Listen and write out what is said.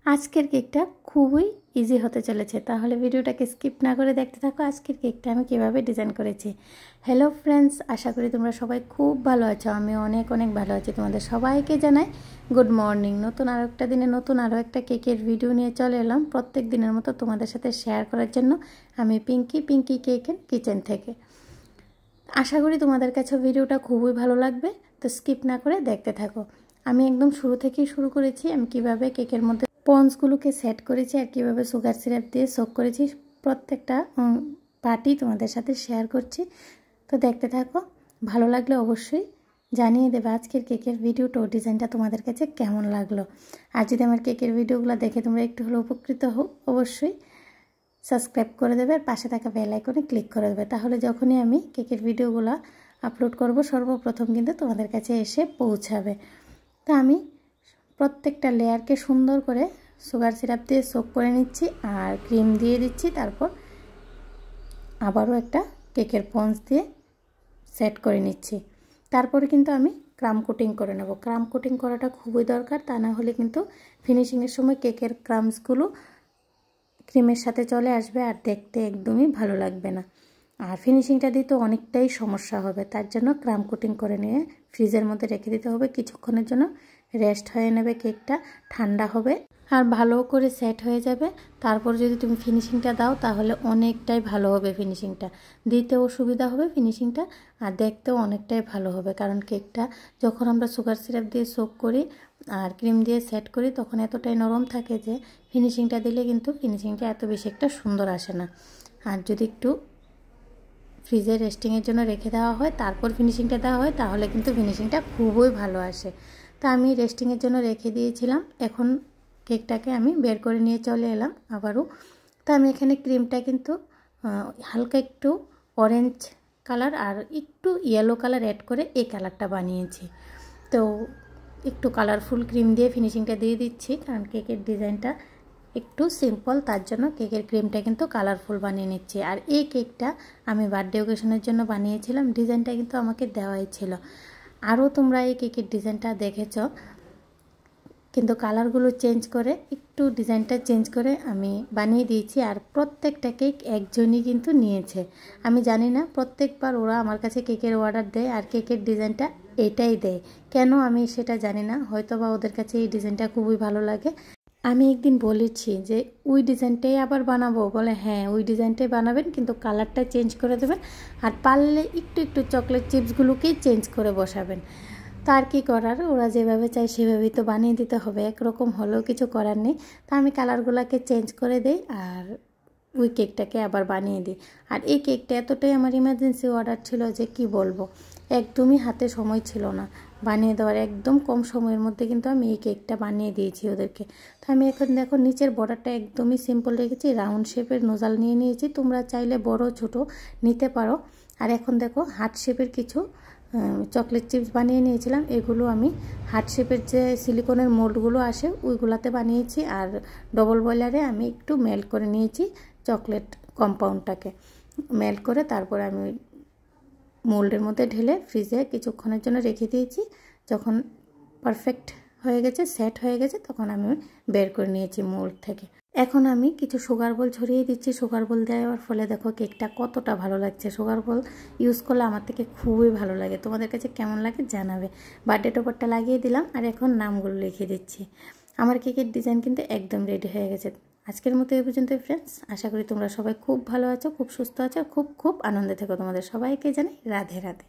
আজকের কেকটা খুবই ইজি হতে চলেছে, তাহলে ভিডিওটাকে স্কিপ না করে দেখতে থাকো। আজকের কেকটা আমি কিভাবে ডিজাইন করেছি। হ্যালো ফ্রেন্ডস, আশা করি তোমরা সবাই খুব ভালো আছো। আমি অনেক অনেক ভালো আছি। তোমাদের সবাইকে জানাই গুড মর্নিং। নতুন আরও একটা দিনে নতুন আরও একটা কেকের ভিডিও নিয়ে চলে এলাম প্রত্যেক দিনের মতো তোমাদের সাথে শেয়ার করার জন্য। আমি পিঙ্কি কেক এন্ড কিচেন থেকে। আশা করি তোমাদের কাছে ভিডিওটা খুবই ভালো লাগবে, তো স্কিপ না করে দেখতে থাকো। আমি একদম শুরু থেকেই শুরু করেছি। আমি কিভাবে কেকের মধ্যে স্পঞ্জগুলোকে সেট করেছি আর কীভাবে সুগার সিরাপ দিয়ে সোক করেছি প্রত্যেকটা পার্টি তোমাদের সাথে শেয়ার করছি। তো দেখতে থাকো, ভালো লাগলে অবশ্যই জানিয়ে দেবে আজকের কেকের ভিডিওটা ডিজাইনটা তোমাদের কাছে কেমন লাগলো। আর যদি আমার কেকের ভিডিওগুলো দেখে তোমরা একটু হলেও উপকৃত হও, অবশ্যই সাবস্ক্রাইব করে দেবে আর পাশে থাকা বেল আইকনে ক্লিক করে দেবে। তাহলে যখনই আমি কেকের ভিডিওগুলো আপলোড করব সর্বপ্রথম কিন্তু তোমাদের কাছে এসে পৌঁছাবে। তো আমি প্রত্যেকটা লেয়ারকে সুন্দর করে সুগার সিরাপ দিয়ে সোক করে নিচ্ছি আর ক্রিম দিয়ে দিচ্ছি। তারপর আবারও একটা কেকের স্পঞ্জ দিয়ে সেট করে নিচ্ছি। তারপরে কিন্তু আমি ক্রাম কোটিং করে নেব। ক্রাম কোটিং করাটা খুবই দরকার, তা না হলে কিন্তু ফিনিশিংয়ের সময় কেকের ক্রামসগুলো ক্রিমের সাথে চলে আসবে আর দেখতে একদমই ভালো লাগবে না। আর ফিনিশিংটা দিতে অনেকটাই সমস্যা হবে। তার জন্য ক্রাম কোটিং করে নিয়ে ফ্রিজের মধ্যে রেখে দিতে হবে। কিছুক্ষণের জন্য রেস্ট হয়ে নেবে, কেকটা ঠান্ডা হবে আর ভালো করে সেট হয়ে যাবে। তারপর যদি তুমি ফিনিশিংটা দাও তাহলে অনেকটাই ভালো হবে। ফিনিশিংটা দিতেও সুবিধা হবে ফিনিশিংটা, আর দেখতেও অনেকটাই ভালো হবে। কারণ কেকটা যখন আমরা সুগার সিরাপ দিয়ে সোক করি আর ক্রিম দিয়ে সেট করি তখন এতটাই নরম থাকে যে ফিনিশিংটা দিলে কিন্তু ফিনিশিংটা এত বেশি একটা সুন্দর আসে না। আর যদি একটু ফ্রিজে রেস্টিংয়ের জন্য রেখে দেওয়া হয় তারপর ফিনিশিংটা দেওয়া হয় তাহলে কিন্তু ফিনিশিংটা খুবই ভালো আসে। তা আমি রেস্টিংয়ের জন্য রেখে দিয়েছিলাম। এখন কেকটাকে আমি বের করে নিয়ে চলে এলাম আবারও। তো আমি এখানে ক্রিমটা কিন্তু হালকা একটু অরেঞ্জ কালার আর একটু ইয়েলো কালার অ্যাড করে এই কালারটা বানিয়েছি। তো একটু কালারফুল ক্রিম দিয়ে ফিনিশিংটা দিয়ে দিচ্ছি, কারণ কেকের ডিজাইনটা একটু সিম্পল, তার জন্য কেকের ক্রিমটা কিন্তু কালারফুল বানিয়ে নিচ্ছি। আর এই কেকটা আমি বার্থডে ওকেশনের জন্য বানিয়েছিলাম। ডিজাইনটা কিন্তু আমাকে দেওয়াই ছিল। আরও তোমরা এই কেকের ডিজাইনটা দেখেছো, কিন্তু কালারগুলো চেঞ্জ করে একটু ডিজাইনটা চেঞ্জ করে আমি বানিয়ে দিয়েছি। আর প্রত্যেকটা কেক একজনই কিন্তু নিয়েছে। আমি জানি না, প্রত্যেকবার ওরা আমার কাছে কেকের অর্ডার দেয় আর কেকের ডিজাইনটা এটাই দেয় কেন, আমি সেটা জানি না। হয়তো বা ওদের কাছে এই ডিজাইনটা খুবই ভালো লাগে। আমি একদিন বলেছি যে ওই ডিজাইনটাই আবার বানাবো, বলে হ্যাঁ ওই ডিজাইনটাই বানাবেন, কিন্তু কালারটা চেঞ্জ করে দেবেন আর পারলে একটু চকলেট চিপসগুলোকেই চেঞ্জ করে বসাবেন। তার কি করার, ওরা যেভাবে চায় সেভাবেই তো বানিয়ে দিতে হবে, একরকম হলেও কিছু করার নেই। তা আমি কালারগুলোকে চেঞ্জ করে দিই আর ওই কেকটাকে আবার বানিয়ে দিই। আর এই কেকটা এতটাই আমার ইমার্জেন্সি অর্ডার ছিল যে কি বলবো, একদমই হাতে সময় ছিল না বানিয়ে দেওয়ার। একদম কম সময়ের মধ্যে কিন্তু আমি এই কেকটা বানিয়ে দিয়েছি ওদেরকে। তো আমি এখন দেখো নিচের বর্ডারটা একদমই সিম্পল রেখেছি, রাউন্ড শেপের নোজাল নিয়ে নিয়েছি। তোমরা চাইলে বড় ছোট নিতে পারো। আর এখন দেখো হার্ট শেপের কিছু চকলেট চিপস বানিয়ে নিয়েছিলাম। এগুলো আমি হার্ট শেপের যে সিলিকনের মোল্ডগুলো আসে ওইগুলাতে বানিয়েছি। আর ডবল বয়লারে আমি একটু মেল্ট করে নিয়েছি চকলেট কম্পাউন্ডটাকে। মেল্ট করে তারপরে আমি মোল্ডের মধ্যে ঢেলে ফ্রিজে কিছুক্ষণের জন্য রেখে দিয়েছি। যখন পারফেক্ট হয়ে গেছে, সেট হয়ে গেছে, তখন আমি বের করে নিয়েছি মোল্ড থেকে। এখন আমি কিছু সুগার বল ছড়িয়ে দিচ্ছি। সুগার বল দেওয়ার ফলে দেখো কেকটা কতটা ভালো লাগছে। সুগার বল ইউজ করলে আমার থেকে খুবই ভালো লাগে। তোমাদের কাছে কেমন লাগে জানাবে। বার্থডে টপারটা লাগিয়ে দিলাম আর এখন নামগুলো লিখে দিচ্ছি। আমার কেকের ডিজাইন কিন্তু একদম রেডি হয়ে গেছে। আজকের মতো এই পর্যন্ত ফ্রেন্ডস। আশা করি তোমরা সবাই খুব ভালো আছো, খুব সুস্থ আছো, খুব আনন্দে থেকো। তোমাদের সবাইকে জানাই রাধে রাধে।